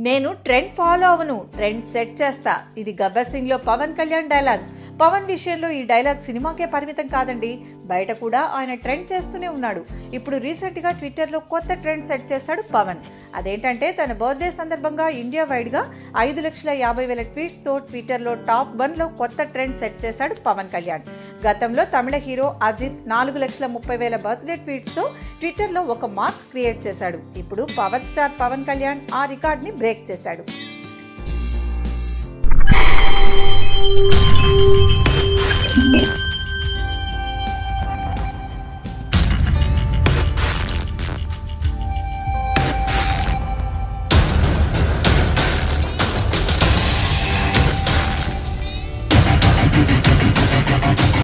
నేను trend follow అవను, trend set చేస్తా. ఇది గబ్బర్ సింగ్ లో పవన్ కళ్యాణ్ డైలాగ్. పవన్ విషయంలో ఈ డైలాగ్ సినిమాకే పరిమితం కాదండి, బయట కూడా ఆయన ట్రెండ్ చేస్తూనే ఉన్నాడు. ఇప్పుడు రీసెంట్ గా ట్విట్టర్ లో కొత్త ట్రెండ్ సెట్ చేశాడు పవన్. అదేంటంటే తన బర్త్డే సందర్భంగా ఇండియా వైడ్ గా 5,50,000 ట్వీట్స్ తో ట్విట్టర్ లో టాప్ 1 లో కొత్త ట్రెండ్ సెట్ చేశాడు పవన్ కళ్యాణ్. గతంలో తమిళ హీరో అజిత్ 4,30,000 బర్త్డే ట్వీట్స్ తో ట్విట్టర్ లో ఒక మార్క్ క్రియేట్ చేశాడు. ఇప్పుడు పవర్ స్టార్ పవన్ కళ్యాణ్ ఆ రికార్డ్ ని బ్రేక్ చేశాడు. Thank you.